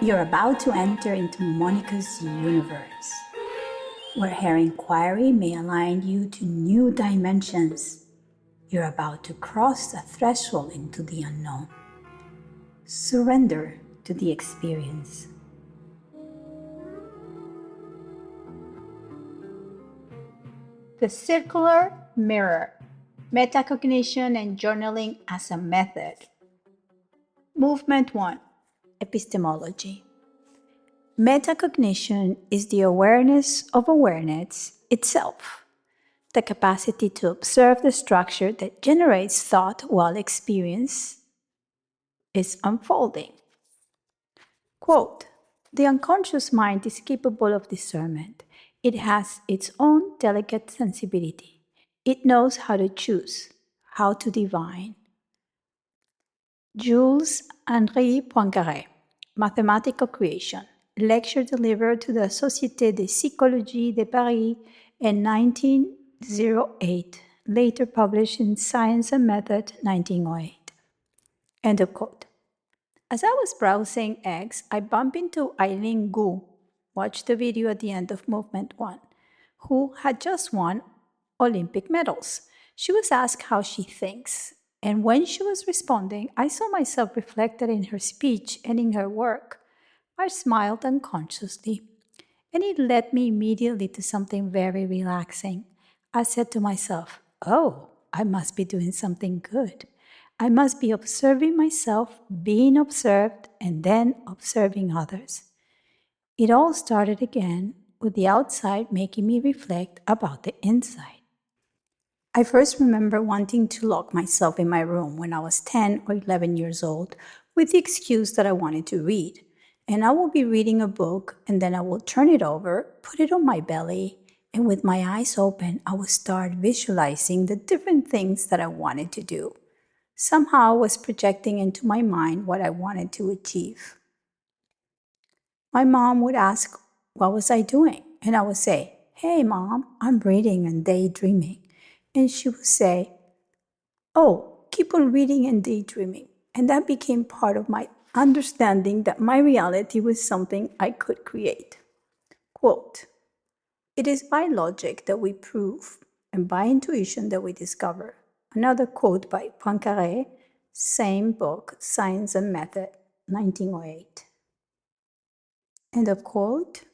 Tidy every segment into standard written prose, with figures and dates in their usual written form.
You're about to enter into Monica's universe, where her inquiry may align you to new dimensions. You're about to cross the threshold into the unknown. Surrender to the experience. The circular mirror, metacognition and journaling as a method. Movement 1, Epistemology. Metacognition is the awareness of awareness itself, the capacity to observe the structure that generates thought while experience is unfolding. Quote, "The unconscious mind is capable of discernment. It has its own delicate sensibility. It knows how to choose, how to divine." Jules Henri Poincaré, Mathematical Creation, lecture delivered to the Société de Psychologie de Paris in 1908, later published in Science and Method 1908. End of quote. As I was browsing X, I bumped into Eileen Gu, watched the video at the end of Movement 1, who had just won Olympic medals. She was asked how she thinks, and when she was responding, I saw myself reflected in her speech and in her work. I smiled unconsciously, and it led me immediately to something very relaxing. I said to myself, "Oh, I must be doing something good. I must be observing myself, being observed, and then observing others." It all started again with the outside making me reflect about the inside. I first remember wanting to lock myself in my room when I was 10 or 11 years old with the excuse that I wanted to read. And I will be reading a book and then I will turn it over, put it on my belly, and with my eyes open, I would start visualizing the different things that I wanted to do. Somehow I was projecting into my mind what I wanted to achieve. My mom would ask, what was I doing? And I would say, "Hey mom, I'm reading and daydreaming." And she would say, "Oh, keep on reading and daydreaming." And that became part of my understanding that my reality was something I could create. Quote, "It is by logic that we prove and by intuition that we discover." Another quote by Poincaré, same book, Science and Method, 1908. End of quote.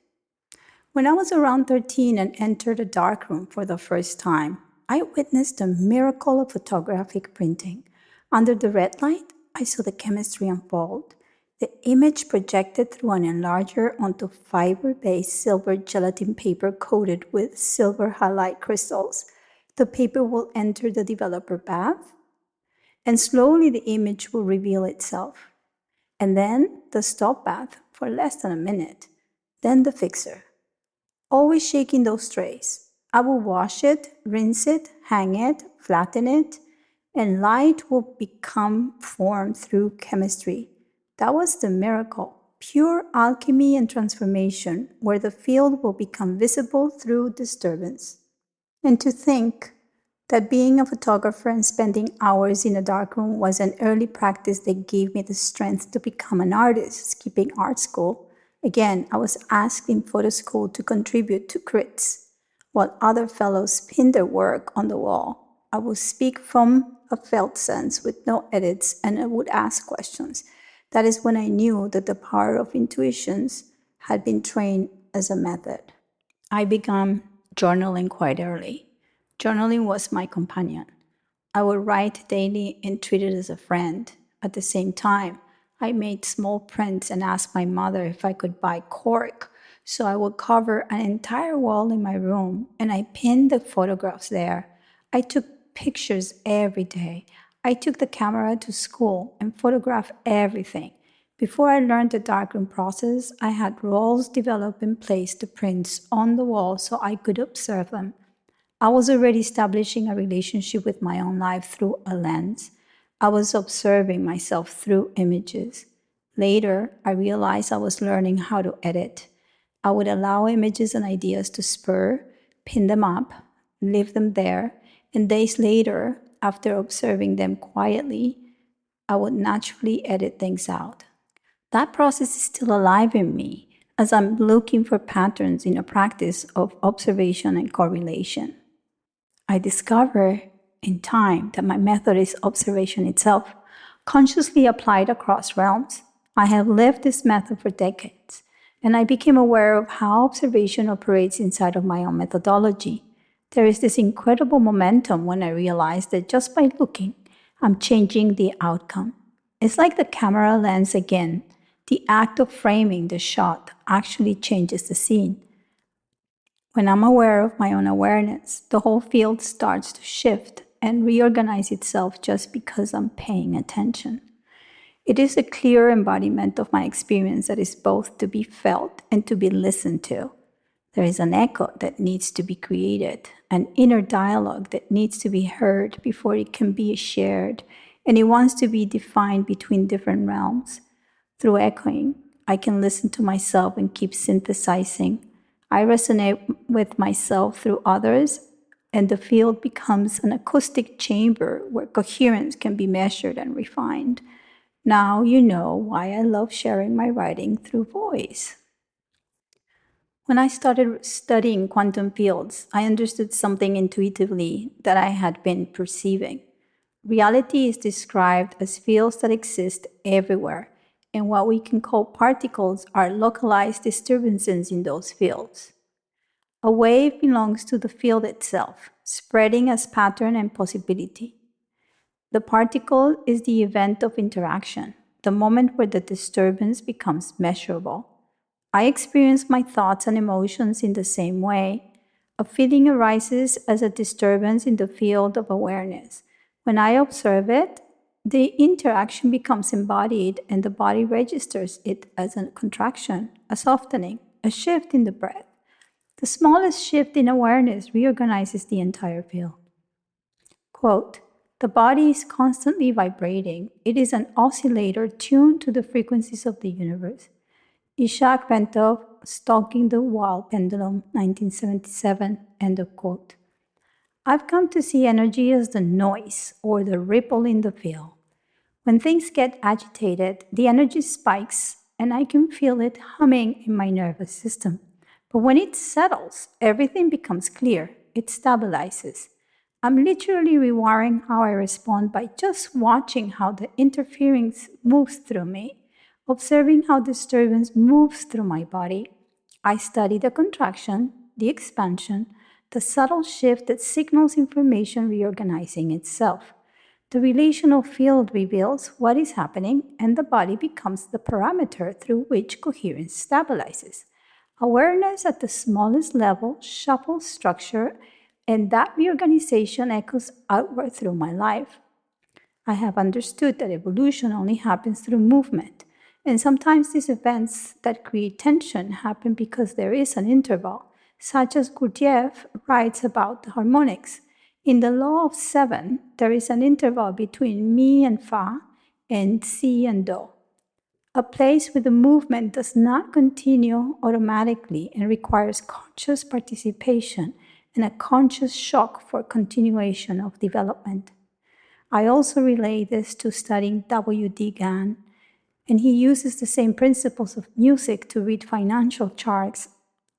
When I was around 13 and entered a darkroom for the first time, I witnessed the miracle of photographic printing. Under the red light, I saw the chemistry unfold. The image projected through an enlarger onto fiber-based silver gelatin paper coated with silver halide crystals. The paper will enter the developer bath, and slowly the image will reveal itself. And then the stop bath for less than a minute, then the fixer. Always shaking those trays. I will wash it, rinse it, hang it, flatten it, and light will become formed through chemistry. That was the miracle, pure alchemy and transformation, where the field will become visible through disturbance. And to think that being a photographer and spending hours in a darkroom was an early practice that gave me the strength to become an artist, skipping art school. Again, I was asked in photo school to contribute to crits, while other fellows pinned their work on the wall. I would speak from a felt sense with no edits, and I would ask questions. That is when I knew that the power of intuitions had been trained as a method. I began journaling quite early. Journaling was my companion. I would write daily and treat it as a friend. At the same time, I made small prints and asked my mother if I could buy cork. So I would cover an entire wall in my room and I pinned the photographs there. I took pictures every day. I took the camera to school and photographed everything. Before I learned the darkroom process, I had rolls developed and placed the prints on the wall so I could observe them. I was already establishing a relationship with my own life through a lens. I was observing myself through images. Later, I realized I was learning how to edit. I would allow images and ideas to spur, pin them up, leave them there, and days later, after observing them quietly, I would naturally edit things out. That process is still alive in me as I'm looking for patterns in a practice of observation and correlation. I discover in time that my method is observation itself, consciously applied across realms. I have lived this method for decades, and I became aware of how observation operates inside of my own methodology. There is this incredible momentum when I realize that just by looking, I'm changing the outcome. It's like the camera lens again. The act of framing the shot actually changes the scene. When I'm aware of my own awareness, the whole field starts to shift and reorganize itself just because I'm paying attention. It is a clear embodiment of my experience that is both to be felt and to be listened to. There is an echo that needs to be created, an inner dialogue that needs to be heard before it can be shared, and it wants to be defined between different realms. Through echoing, I can listen to myself and keep synthesizing. I resonate with myself through others, and the field becomes an acoustic chamber where coherence can be measured and refined. Now you know why I love sharing my writing through voice. When I started studying quantum fields, I understood something intuitively that I had been perceiving. Reality is described as fields that exist everywhere, and what we can call particles are localized disturbances in those fields. A wave belongs to the field itself, spreading as pattern and possibility. The particle is the event of interaction, the moment where the disturbance becomes measurable. I experience my thoughts and emotions in the same way. A feeling arises as a disturbance in the field of awareness. When I observe it, the interaction becomes embodied and the body registers it as a contraction, a softening, a shift in the breath. The smallest shift in awareness reorganizes the entire field. Quote, "The body is constantly vibrating. It is an oscillator tuned to the frequencies of the universe." Ishak Bentov, Stalking the Wall Pendulum, 1977, end of quote. I've come to see energy as the noise or the ripple in the field. When things get agitated, the energy spikes and I can feel it humming in my nervous system. But when it settles, everything becomes clear. It stabilizes. I'm literally rewiring how I respond by just watching how the interference moves through me, observing how disturbance moves through my body. I study the contraction, the expansion, the subtle shift that signals information reorganizing itself. The relational field reveals what is happening, and the body becomes the parameter through which coherence stabilizes. Awareness at the smallest level shuffles structure, and that reorganization echoes outward through my life. I have understood that evolution only happens through movement, and sometimes these events that create tension happen because there is an interval, such as Gurdjieff writes about the harmonics. In the law of seven, there is an interval between mi and fa and si and do, a place where the movement does not continue automatically and requires conscious participation and a conscious shock for continuation of development. I also relate this to studying W.D. Gann, and he uses the same principles of music to read financial charts,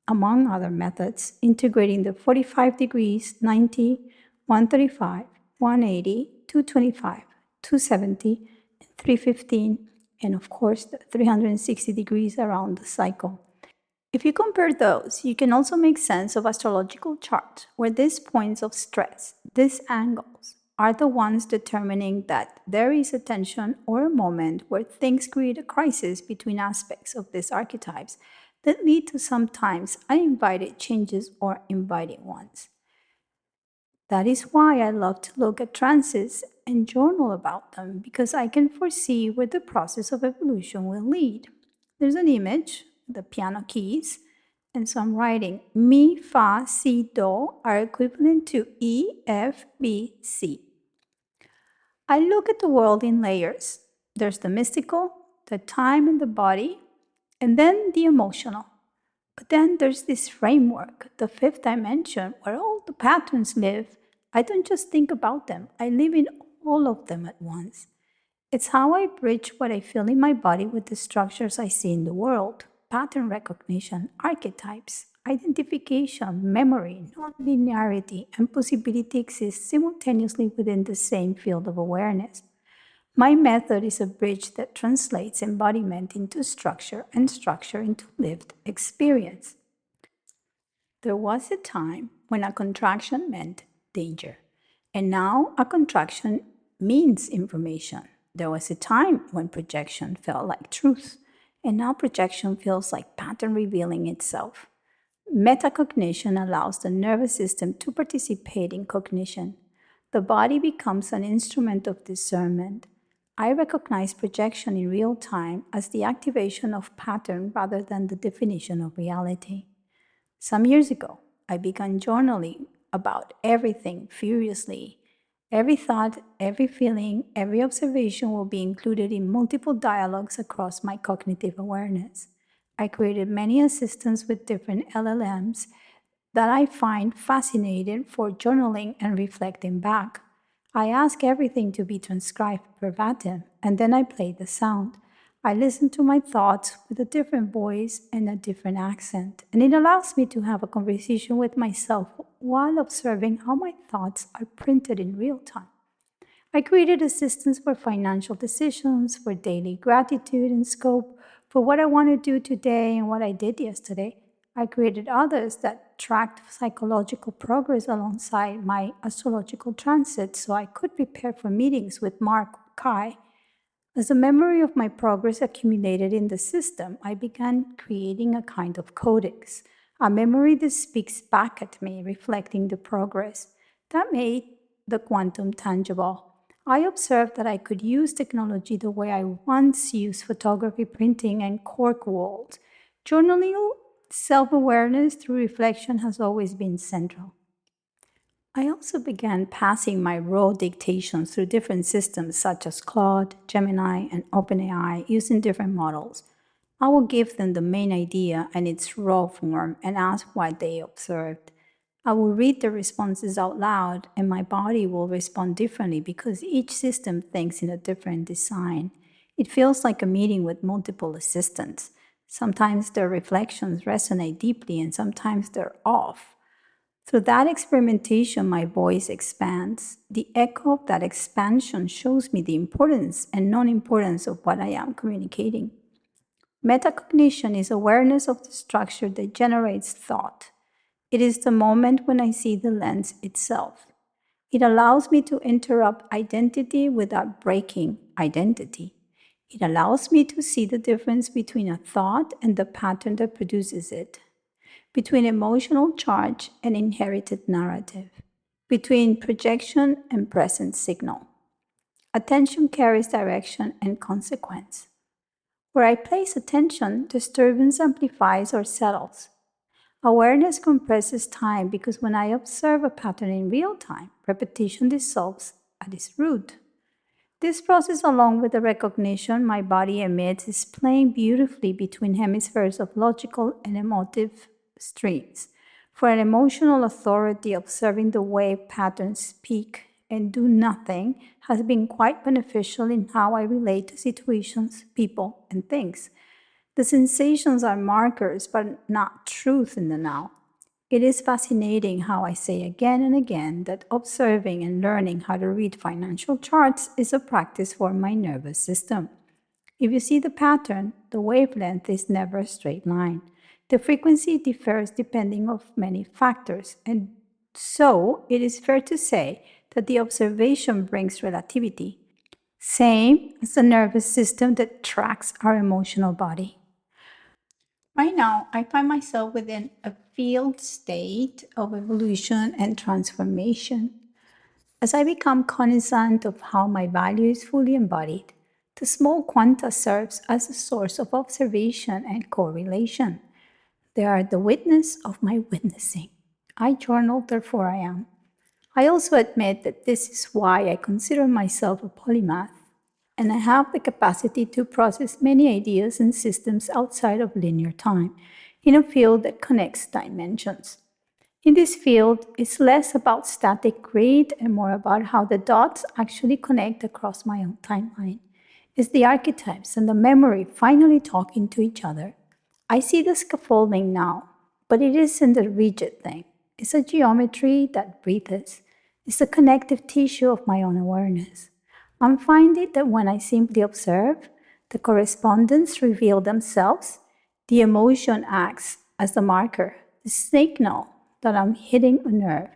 among other methods, integrating the 45 degrees, 90, 135, 180, 225, 270, and 315, and of course the 360 degrees around the cycle. If you compare those, you can also make sense of astrological charts, where these points of stress, these angles, are the ones determining that there is a tension or a moment where things create a crisis between aspects of these archetypes that lead to sometimes uninvited changes or inviting ones. That is why I love to look at transits and journal about them, because I can foresee where the process of evolution will lead. There's an image, the piano keys, and so I'm writing mi, fa, si, do are equivalent to E, F, B, C. I look at the world in layers. There's the mystical, the time and the body, and then the emotional. But then there's this framework, the fifth dimension, where all the patterns live. I don't just think about them, I live in all of them at once. It's how I bridge what I feel in my body with the structures I see in the world. Pattern recognition, archetypes, identification, memory, non-linearity, and possibility exist simultaneously within the same field of awareness. My method is a bridge that translates embodiment into structure and structure into lived experience. There was a time when a contraction meant danger, and now a contraction means information. There was a time when projection felt like truth, and now projection feels like pattern revealing itself. Metacognition allows the nervous system to participate in cognition. The body becomes an instrument of discernment. I recognize projection in real time as the activation of pattern rather than the definition of reality. Some years ago, I began journaling about everything furiously. Every thought, every feeling, every observation will be included in multiple dialogues across my cognitive awareness. I created many assistants with different LLMs that I find fascinating for journaling and reflecting back. I ask everything to be transcribed verbatim, and then I play the sound. I listen to my thoughts with a different voice and a different accent, and it allows me to have a conversation with myself while observing how my thoughts are printed in real time. I created assistants for financial decisions, for daily gratitude and scope, for what I want to do today and what I did yesterday. I created others that tracked psychological progress alongside my astrological transits so I could prepare for meetings with Mark Kai. As the memory of my progress accumulated in the system, I began creating a kind of codex, a memory that speaks back at me, reflecting the progress. That made the quantum tangible. I observed that I could use technology the way I once used photography, printing, and cork walls. Journaling, self-awareness through reflection has always been central. I also began passing my raw dictations through different systems such as Claude, Gemini, and OpenAI using different models. I will give them the main idea and its raw form and ask what they observed. I will read the responses out loud and my body will respond differently because each system thinks in a different design. It feels like a meeting with multiple assistants. Sometimes their reflections resonate deeply and sometimes they're off. Through that experimentation, my voice expands. The echo of that expansion shows me the importance and non-importance of what I am communicating. Metacognition is awareness of the structure that generates thought. It is the moment when I see the lens itself. It allows me to interrupt identity without breaking identity. It allows me to see the difference between a thought and the pattern that produces it, between emotional charge and inherited narrative, between projection and present signal. Attention carries direction and consequence. Where I place attention, disturbance amplifies or settles. Awareness compresses time because when I observe a pattern in real time, repetition dissolves at its root. This process, along with the recognition my body emits, is playing beautifully between hemispheres of logical and emotive streams. For an emotional authority, observing the way patterns speak and do nothing has been quite beneficial in how I relate to situations, people, and things. The sensations are markers, but not truth in the now. It is fascinating how I say again and again that observing and learning how to read financial charts is a practice for my nervous system. If you see the pattern, the wavelength is never a straight line. The frequency differs depending on many factors, and so it is fair to say that the observation brings relativity, same as the nervous system that tracks our emotional body. Right now, I find myself within a field state of evolution and transformation. As I become cognizant of how my value is fully embodied, the small quanta serves as a source of observation and correlation. They are the witness of my witnessing. I journal, therefore I am. I also admit that this is why I consider myself a polymath, and I have the capacity to process many ideas and systems outside of linear time, in a field that connects dimensions. In this field, it's less about static grid and more about how the dots actually connect across my own timeline. It's the archetypes and the memory finally talking to each other. I see the scaffolding now, but it isn't a rigid thing. It's a geometry that breathes. It's the connective tissue of my own awareness. I'm finding that when I simply observe, the correspondence reveal themselves, the emotion acts as the marker, the signal that I'm hitting a nerve,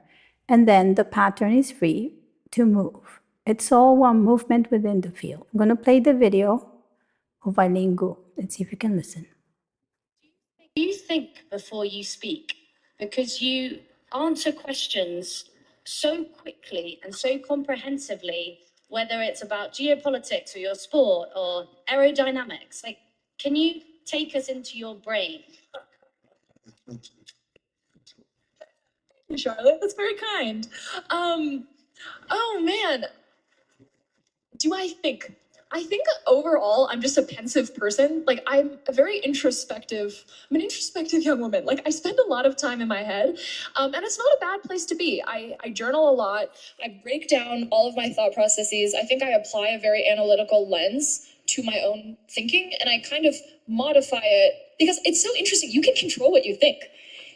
and then the pattern is free to move. It's all one movement within the field. I'm going to play the video of Eileen Gu. Let's see if you can listen. You think before you speak, because you answer questions so quickly and so comprehensively, whether it's about geopolitics or your sport or aerodynamics. Like, can you take us into your brain? Charlotte, that's very kind. Oh man, do I think? I think overall I'm just a pensive person. Like I'm an introspective young woman. Like I spend a lot of time in my head, and it's not a bad place to be. I journal a lot. I break down all of my thought processes. I think I apply a very analytical lens to my own thinking, and I kind of modify it because it's so interesting. You can control what you think.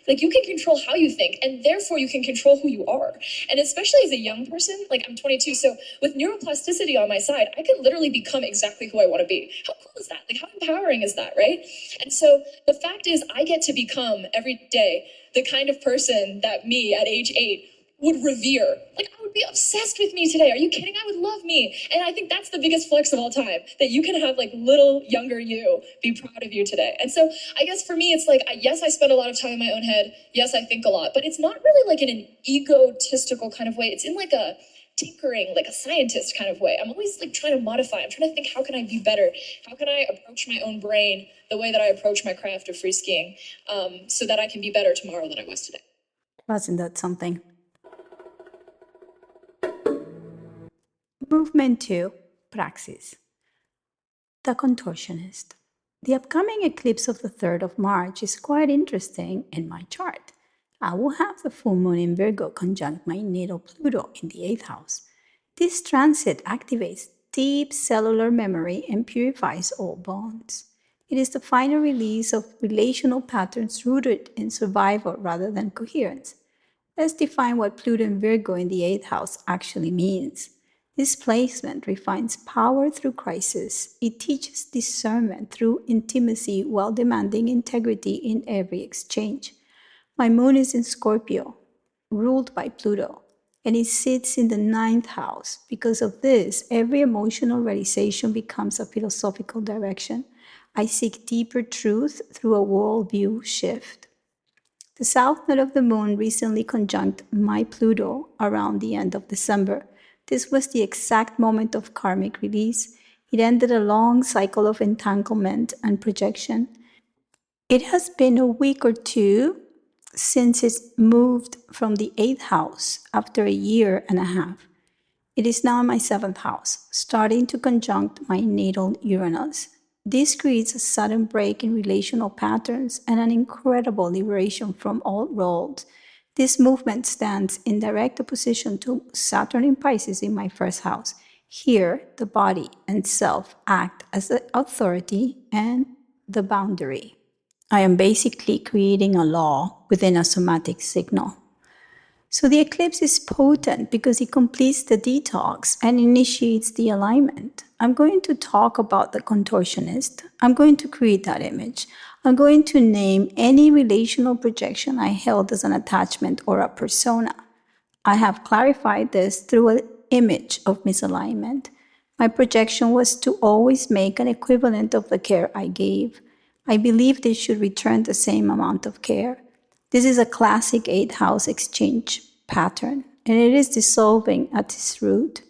Like you can control how you think, and therefore you can control who you are. And especially as a young person, like I'm 22, so with neuroplasticity on my side, I can literally become exactly who I want to be. How cool is that? Like how empowering is that, right? And so the fact is I get to become every day the kind of person that me at age 8 would revere. Like I would be obsessed with me today. Are you kidding? I would love me. And I think that's the biggest flex of all time, that you can have like little younger you be proud of you today. And so I guess for me, it's like, yes, I spend a lot of time in my own head. Yes, I think a lot, but it's not really like in an egotistical kind of way. It's in like a tinkering, like a scientist kind of way. I'm always like trying to modify. I'm trying to think, how can I be better? How can I approach my own brain the way that I approach my craft of free skiing, so that I can be better tomorrow than I was today? Wasn't that something? Movement 2, Praxis. The Contortionist. The upcoming eclipse of the 3rd of March is quite interesting in my chart. I will have the full moon in Virgo conjunct my natal Pluto in the 8th house. This transit activates deep cellular memory and purifies all bonds. It is the final release of relational patterns rooted in survival rather than coherence. Let's define what Pluto in Virgo in the 8th house actually means. This placement refines power through crisis. It teaches discernment through intimacy while demanding integrity in every exchange. My moon is in Scorpio, ruled by Pluto, and it sits in the 9th house. Because of this, every emotional realization becomes a philosophical direction. I seek deeper truth through a worldview shift. The south node of the moon recently conjunct my Pluto around the end of December. This was the exact moment of karmic release. It ended a long cycle of entanglement and projection. It has been a week or two since it moved from the 8th house after a year and a half. It is now in my 7th house, starting to conjunct my natal Uranus. This creates a sudden break in relational patterns and an incredible liberation from old roles. This movement stands in direct opposition to Saturn in Pisces in my 1st house. Here, the body and self act as the authority and the boundary. I am basically creating a law within a somatic signal. So the eclipse is potent because it completes the detox and initiates the alignment. I'm going to talk about the contortionist. I'm going to create that image. I'm going to name any relational projection I held as an attachment or a persona. I have clarified this through an image of misalignment. My projection was to always make an equivalent of the care I gave. I believe this should return the same amount of care. This is a classic 8th house exchange pattern, and it is dissolving at its root.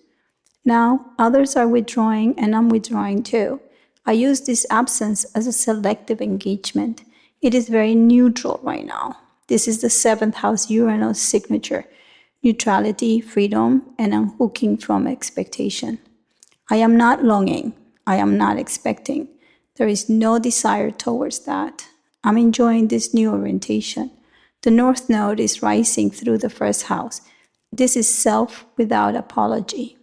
Now, others are withdrawing, and I'm withdrawing too. I use this absence as a selective engagement. It is very neutral right now. This is the 7th house Uranus signature: neutrality, freedom, and unhooking from expectation. I am not longing. I am not expecting. There is no desire towards that. I'm enjoying this new orientation. The North Node is rising through the 1st house. This is self without apology.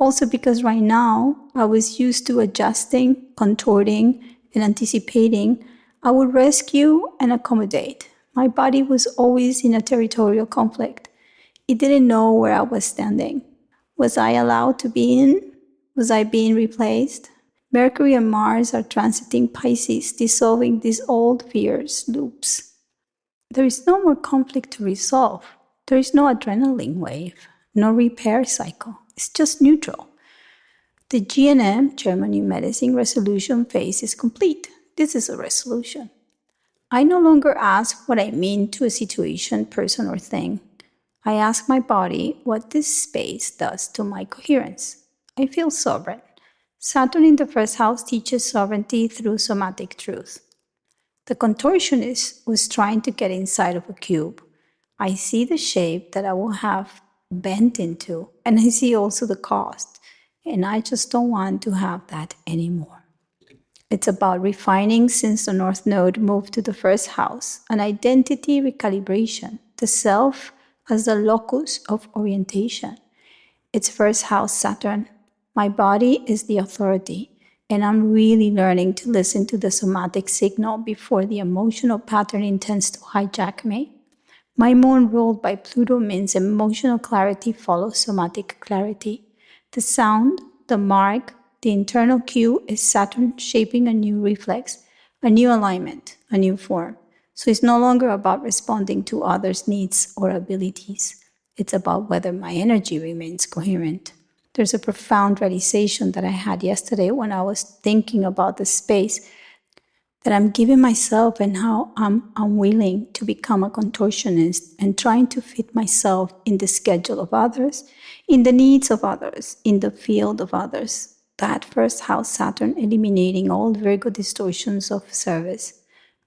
Also because right now I was used to adjusting, contorting, and anticipating. I would rescue and accommodate. My body was always in a territorial conflict. It didn't know where I was standing. Was I allowed to be in? Was I being replaced? Mercury and Mars are transiting Pisces, dissolving these old fears, loops. There is no more conflict to resolve. There is no adrenaline wave, no repair cycle. It's just neutral. The GNM, German New Medicine resolution phase is complete. This is a resolution. I no longer ask what I mean to a situation, person, or thing. I ask my body what this space does to my coherence. I feel sovereign. Saturn in the first house teaches sovereignty through somatic truth. The contortionist was trying to get inside of a cube. I see the shape that I will have bent into, and I see also the cost. And I just don't want to have that anymore. It's about refining since the North Node moved to the first house, an identity recalibration, the self as the locus of orientation. It's first house Saturn. My body is the authority, and I'm really learning to listen to the somatic signal before the emotional pattern intends to hijack me. My moon ruled by Pluto means emotional clarity follows somatic clarity. The sound, the mark, the internal cue is Saturn shaping a new reflex, a new alignment, a new form. So it's no longer about responding to others' needs or abilities. It's about whether my energy remains coherent. There's a profound realization that I had yesterday when I was thinking about the space that I'm giving myself and how I'm unwilling to become a contortionist and trying to fit myself in the schedule of others, in the needs of others, in the field of others. That first house Saturn eliminating all Virgo distortions of service.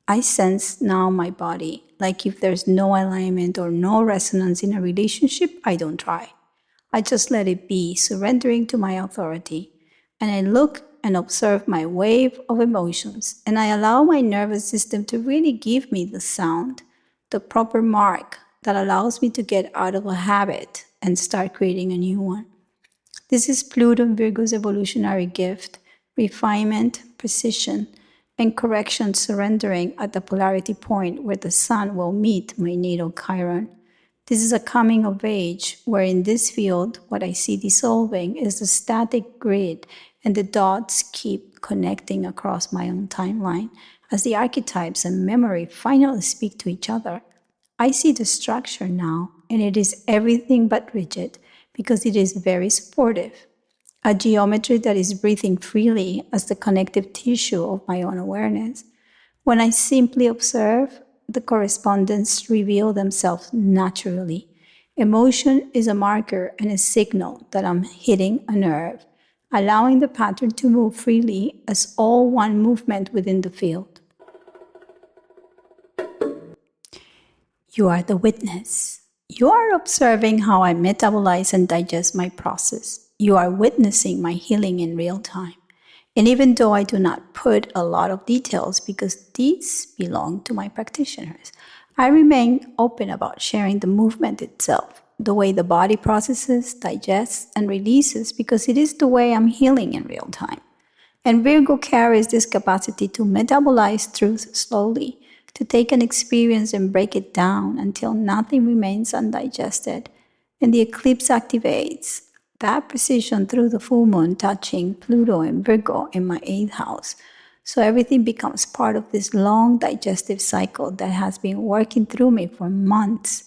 I sense now my body, like if there's no alignment or no resonance in a relationship, I don't try. I just let it be, surrendering to my authority. And I look and observe my wave of emotions, and I allow my nervous system to really give me the sound, the proper mark that allows me to get out of a habit and start creating a new one. This is Pluto and Virgo's evolutionary gift, refinement, precision, and correction surrendering at the polarity point where the sun will meet my natal Chiron. This is a coming of age where in this field, what I see dissolving is the static grid and the dots keep connecting across my own timeline as the archetypes and memory finally speak to each other. I see the structure now, and it is everything but rigid because it is very supportive. A geometry that is breathing freely as the connective tissue of my own awareness. When I simply observe, the correspondence reveal themselves naturally. Emotion is a marker and a signal that I'm hitting a nerve, allowing the pattern to move freely as all one movement within the field. You are the witness. You are observing how I metabolize and digest my process. You are witnessing my healing in real time. And even though I do not put a lot of details because these belong to my practitioners, I remain open about sharing the movement itself, the way the body processes, digests, and releases because it is the way I'm healing in real time. And Virgo carries this capacity to metabolize truth slowly, to take an experience and break it down until nothing remains undigested. And the eclipse activates that precision through the full moon touching Pluto and Virgo in my 8th house. So everything becomes part of this long digestive cycle that has been working through me for months.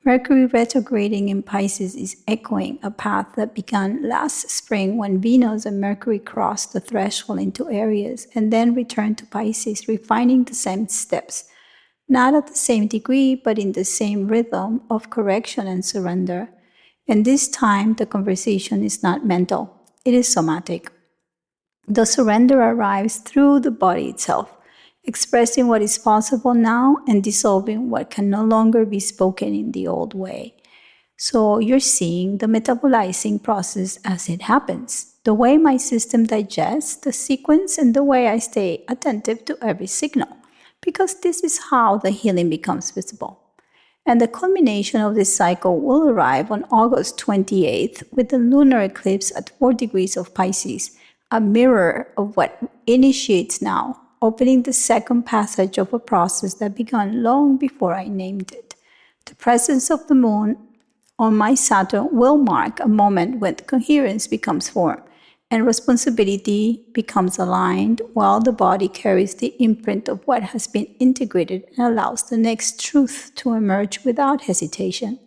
Mercury retrograding in Pisces is echoing a path that began last spring when Venus and Mercury crossed the threshold into Aries and then returned to Pisces, refining the same steps. Not at the same degree, but in the same rhythm of correction and surrender. And this time, the conversation is not mental, it is somatic. The surrender arrives through the body itself, expressing what is possible now and dissolving what can no longer be spoken in the old way. So you're seeing the metabolizing process as it happens, the way my system digests the sequence and the way I stay attentive to every signal, because this is how the healing becomes visible. And the culmination of this cycle will arrive on August 28th with the lunar eclipse at 4 degrees of Pisces, a mirror of what initiates now, opening the second passage of a process that began long before I named it. The presence of the moon on my Saturn will mark a moment when coherence becomes formed and responsibility becomes aligned while the body carries the imprint of what has been integrated and allows the next truth to emerge without hesitation.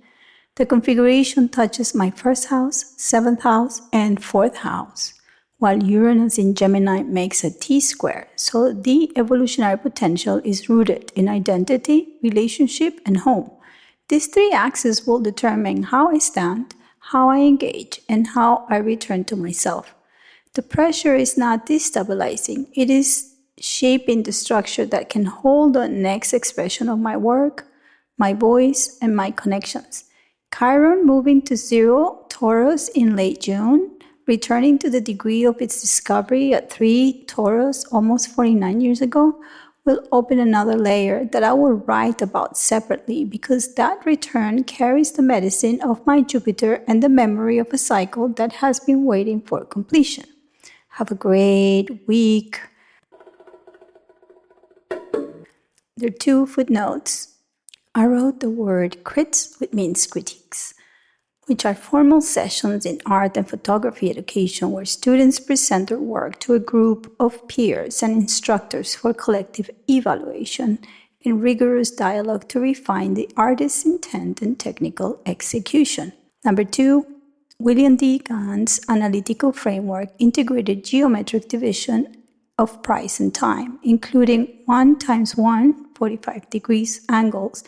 The configuration touches my first house, seventh house, and fourth house, while Uranus in Gemini makes a T-square, so the evolutionary potential is rooted in identity, relationship, and home. These three axes will determine how I stand, how I engage, and how I return to myself. The pressure is not destabilizing, it is shaping the structure that can hold the next expression of my work, my voice, and my connections. Chiron moving to 0 Taurus in late June, returning to the degree of its discovery at 3 Taurus almost 49 years ago, will open another layer that I will write about separately because that return carries the medicine of my Jupiter and the memory of a cycle that has been waiting for completion. Have a great week. There are 2 footnotes. I wrote the word crits, which means critiques, which are formal sessions in art and photography education where students present their work to a group of peers and instructors for collective evaluation in rigorous dialogue to refine the artist's intent and technical execution. Number 2, William D. Gahn's analytical framework integrated geometric division of price and time, including 1 times 1, 45 degrees angles,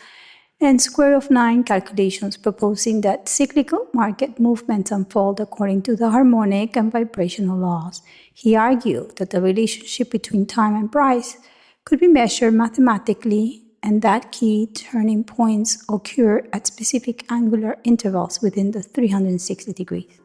and square of 9 calculations proposing that cyclical market movements unfold according to the harmonic and vibrational laws. He argued that the relationship between time and price could be measured mathematically and that key turning points occur at specific angular intervals within the 360 degrees.